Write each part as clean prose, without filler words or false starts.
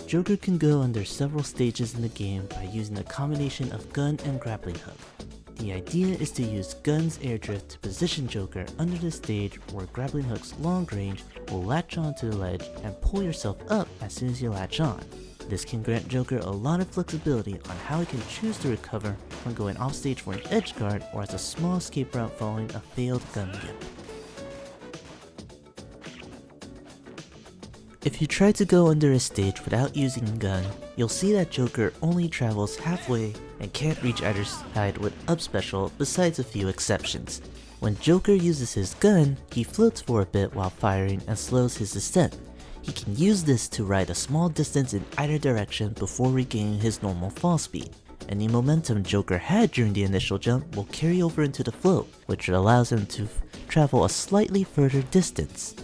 Joker can go under several stages in the game by using a combination of gun and grappling hook. The idea is to use gun's air drift to position Joker under the stage where grappling hook's long range will latch onto the ledge and pull yourself up as soon as you latch on. This can grant Joker a lot of flexibility on how he can choose to recover when going off stage for an edge guard or as a small escape route following a failed gun gimp. If you try to go under a stage without using a gun, you'll see that Joker only travels halfway and can't reach either side with up special besides a few exceptions. When Joker uses his gun, he floats for a bit while firing and slows his descent. He can use this to ride a small distance in either direction before regaining his normal fall speed. Any momentum Joker had during the initial jump will carry over into the float, which allows him to travel a slightly further distance.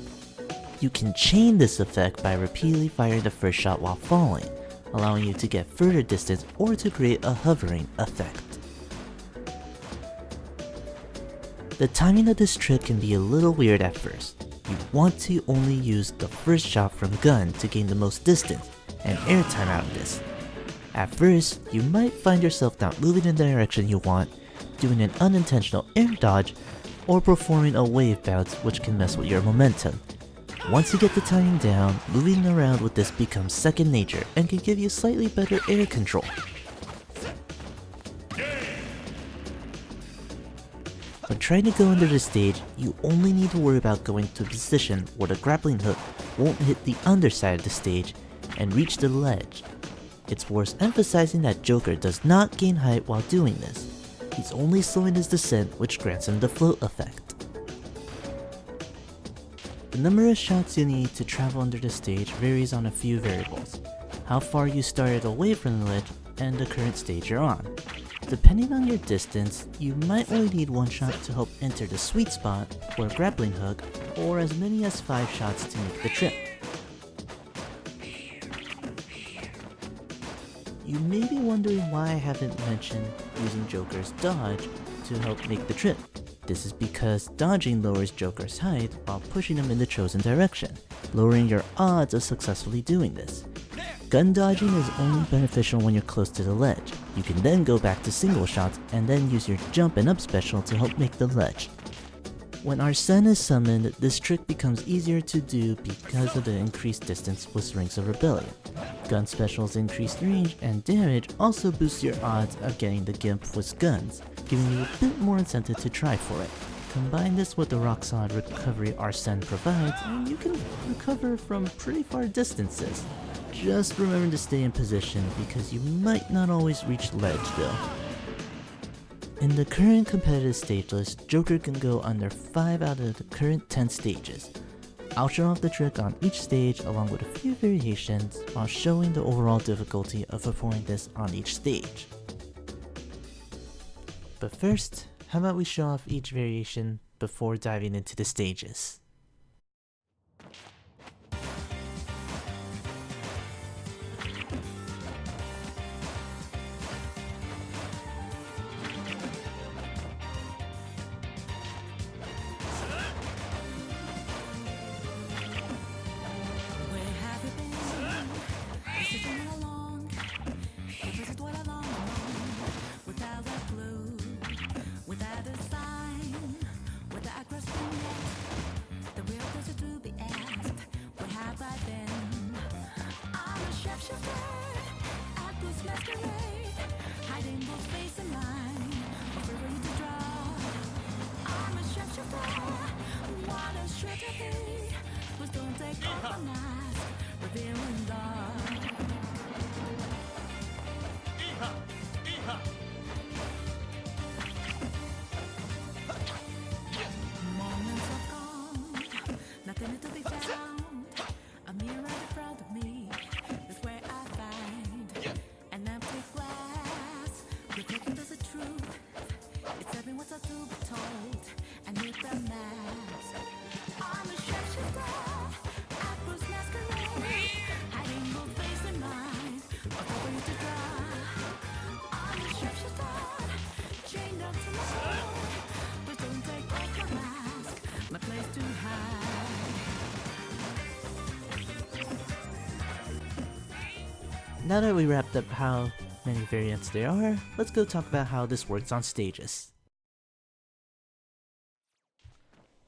You can chain this effect by repeatedly firing the first shot while falling, allowing you to get further distance or to create a hovering effect. The timing of this trick can be a little weird at first. You want to only use the first shot from gun to gain the most distance and airtime out of this. At first, you might find yourself not moving in the direction you want, doing an unintentional air dodge, or performing a wave bounce which can mess with your momentum. Once you get the timing down, moving around with this becomes second nature and can give you slightly better air control. When trying to go under the stage, you only need to worry about going to a position where the grappling hook won't hit the underside of the stage and reach the ledge. It's worth emphasizing that Joker does not gain height while doing this. He's only slowing his descent, which grants him the float effect. The number of shots you need to travel under the stage varies on a few variables: how far you started away from the ledge and the current stage you're on. Depending on your distance, you might only need one shot to help enter the sweet spot for a grappling hook, or as many as 5 shots to make the trip. You may be wondering why I haven't mentioned using Joker's dodge to help make the trip. This is because dodging lowers Joker's height while pushing him in the chosen direction, lowering your odds of successfully doing this. Gun dodging is only beneficial when you're close to the ledge. You can then go back to single shots and then use your jump and up special to help make the ledge. When Arsene is summoned, this trick becomes easier to do because of the increased distance with Rings of Rebellion. Gun special's increased range and damage also boosts your odds of getting the gimp with guns, giving you a bit more incentive to try for it. Combine this with the rock solid recovery Arsene provides, and you can recover from pretty far distances. Just remember to stay in position because you might not always reach ledge though. In the current competitive stage list, Joker can go under 5 out of the current 10 stages. I'll show off the trick on each stage along with a few variations while showing the overall difficulty of performing this on each stage. But first, how about we show off each variation before diving into the stages. Now that we wrapped up how many variants there are, let's go talk about how this works on stages.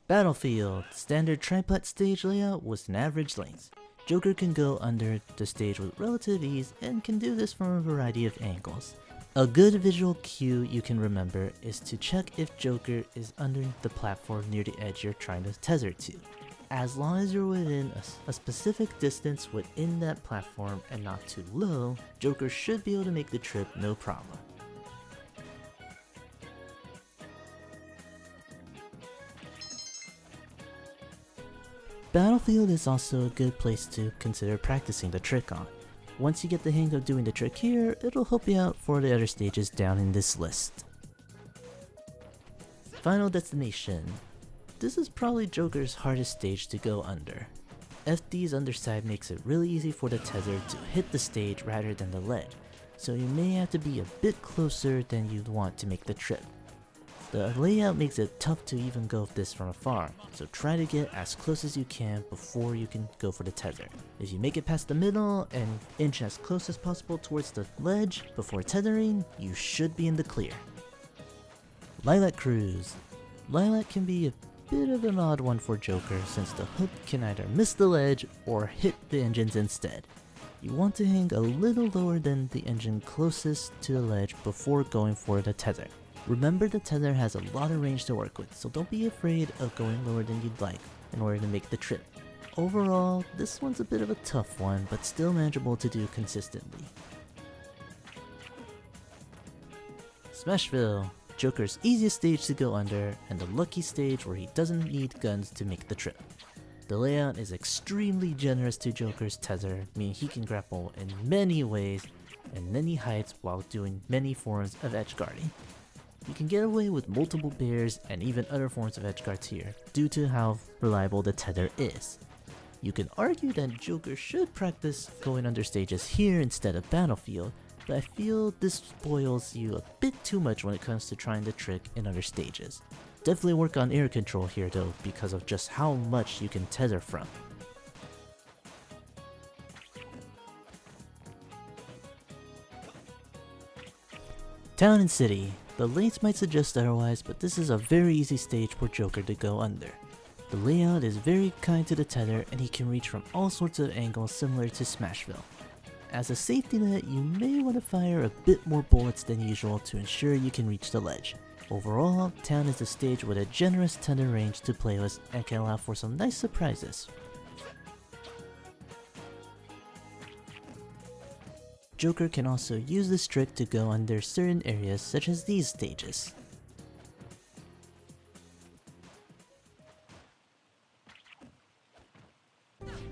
Battlefield. Standard triplet stage layout with an average length. Joker can go under the stage with relative ease and can do this from a variety of angles. A good visual cue you can remember is to check if Joker is under the platform near the edge you're trying to tether to. As long as you're within a specific distance within that platform and not too low, Joker should be able to make the trip no problem. Battlefield is also a good place to consider practicing the trick on. Once you get the hang of doing the trick here, it'll help you out for the other stages down in this list. Final Destination. This is probably Joker's hardest stage to go under. FD's underside makes it really easy for the tether to hit the stage rather than the ledge, so you may have to be a bit closer than you'd want to make the trip. The layout makes it tough to even go this from afar, so try to get as close as you can before you can go for the tether. If you make it past the middle and inch as close as possible towards the ledge before tethering, you should be in the clear. Lilac Cruise. Lilac can be a bit of an odd one for Joker since the hook can either miss the ledge or hit the engines instead. You want to hang a little lower than the engine closest to the ledge before going for the tether. Remember, the tether has a lot of range to work with, so don't be afraid of going lower than you'd like in order to make the trip. Overall, this one's a bit of a tough one, but still manageable to do consistently. Smashville. Joker's easiest stage to go under, and the lucky stage where he doesn't need guns to make the trip. The layout is extremely generous to Joker's tether, meaning he can grapple in many ways and many heights while doing many forms of edgeguarding. You can get away with multiple bears and even other forms of edgeguards here, due to how reliable the tether is. You can argue that Joker should practice going under stages here instead of Battlefield, but I feel this spoils you a bit too much when it comes to trying the trick in other stages. Definitely work on air control here though, because of just how much you can tether from. Town and City. The lanes might suggest otherwise, but this is a very easy stage for Joker to go under. The layout is very kind to the tether and he can reach from all sorts of angles similar to Smashville. As a safety net, you may want to fire a bit more bullets than usual to ensure you can reach the ledge. Overall, Town is a stage with a generous tether range to play with and can allow for some nice surprises. Joker can also use this trick to go under certain areas such as these stages.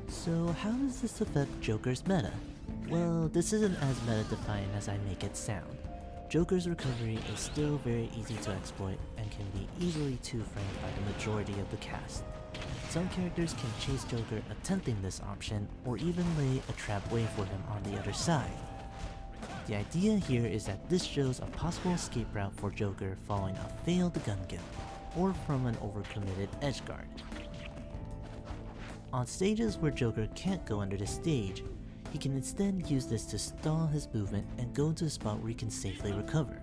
So how does this affect Joker's meta? Well, this isn't as meta-defined as I make it sound. Joker's recovery is still very easy to exploit and can be easily two-framed by the majority of the cast. Some characters can chase Joker attempting this option or even lay a trap waiting for him on the other side. The idea here is that this shows a possible escape route for Joker following a failed gun kill, or from an overcommitted edgeguard. On stages where Joker can't go under the stage, he can instead use this to stall his movement and go to a spot where he can safely recover.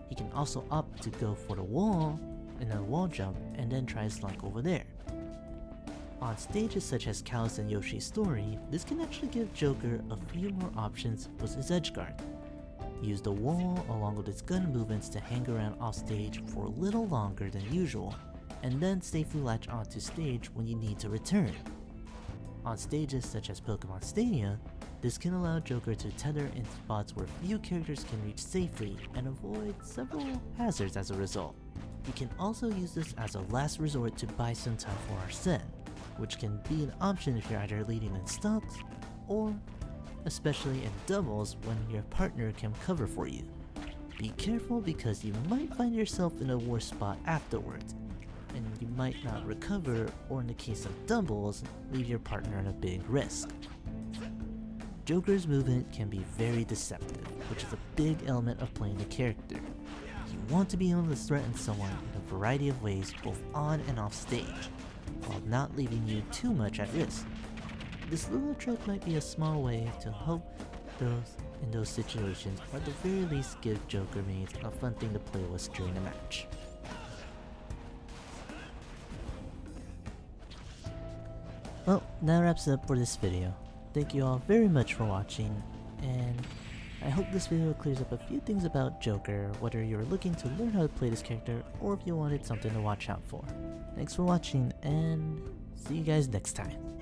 He can also opt to go for the wall in a wall jump and then try to slunk over there. On stages such as Callus and Yoshi's Story, this can actually give Joker a few more options with his edgeguard. Use the wall along with his gun movements to hang around off stage for a little longer than usual, and then safely latch onto stage when you need to return. On stages such as Pokemon Stadium, this can allow Joker to tether in spots where few characters can reach safely and avoid several hazards as a result. You can also use this as a last resort to buy some time for Arsene, which can be an option if you're either leading in stocks, or especially in doubles when your partner can cover for you. Be careful because you might find yourself in a worse spot afterwards, and you might not recover, or in the case of doubles, leave your partner at a big risk. Joker's movement can be very deceptive, which is a big element of playing the character. You want to be able to threaten someone in a variety of ways both on and off stage, while not leaving you too much at risk. This little trick might be a small way to help in those situations, or at the very least give Joker mates a fun thing to play with during a match. Well, that wraps it up for this video. Thank you all very much for watching, and I hope this video clears up a few things about Joker, whether you're looking to learn how to play this character or if you wanted something to watch out for. Thanks for watching, and see you guys next time.